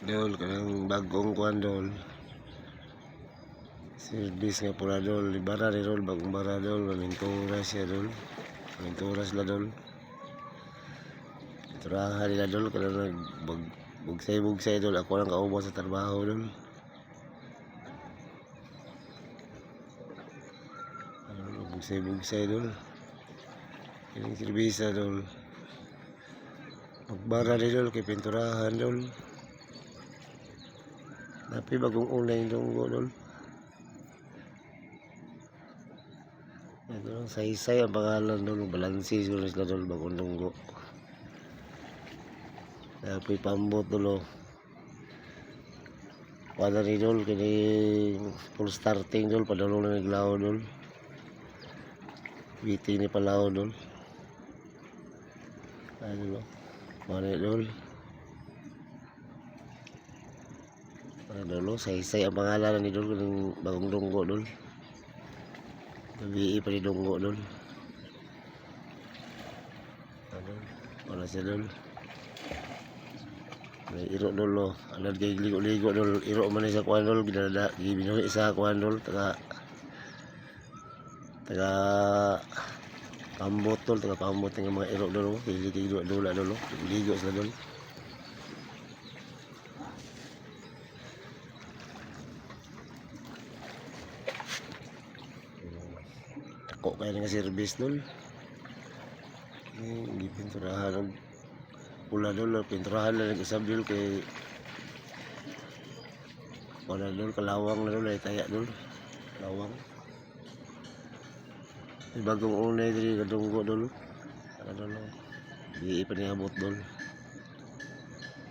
Dol, kanang bagong kuan dol. Service nga pula dol, ibara ni dol, bagong bara dol, mamintura siya dol. Mamintura sila dol. Turahan nila dol, kanang nagbugsay-bugsay dol, ako lang kaubos sa trabaho dol. Bugsay-bugsay dol. Ining serbisa dol. Magbara ni dol, kay pinturahan dol. Tapi bagong unay dunggo dol. Ito saysay ang pangalan dol, balansi siguro sila dol, bagong dunggo. Tapi pambot dol. Wala ni dol, kini full starting dol, padulong na naglaw dol. Waiting ni palaw dol. Ano dol? Mani dol. Ano saysay ang pangalan ni dol, kung bagong dunggo dol. Gabi pa ni dunggo dol. Ano? Wala siya dol. May iro dol lo. Alad kay ligo-ligo dol. Iro man sa kuan dol, ginada, gibinuhi sa kuan dol, taga pambot dol, taga pambot ng mga iro dol, ligo dol dol, ligo sila dol. Ako kaya nga service dol. Hindi pinturahan ng pula dol, pinturahan na nag-isab dol kay wala dol, kalawang na dol, ay taya dol, kalawang. May bagong unay dili kadunggo dol. Ano dol, di pa niabot dol.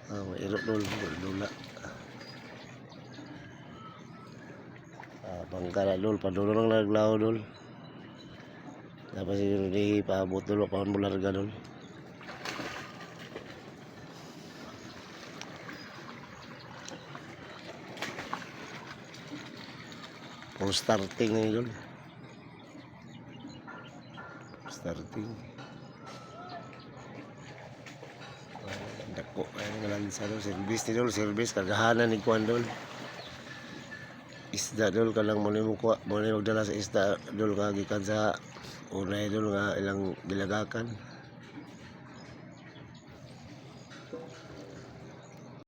May iro dol, dula. Pangkara dol, padulo lang naglaw dol. Dapat siguro di paabot dol, paon mo larga dol. Pang starting na yun. Starting. Dako kaya nga lang sa dol. Service ni dol, service. Kagahanan ni kuan dol. Isda dol, kalang muna mo magdala sa isda dol, kagikan sa unay dol nga ilang bilagakan.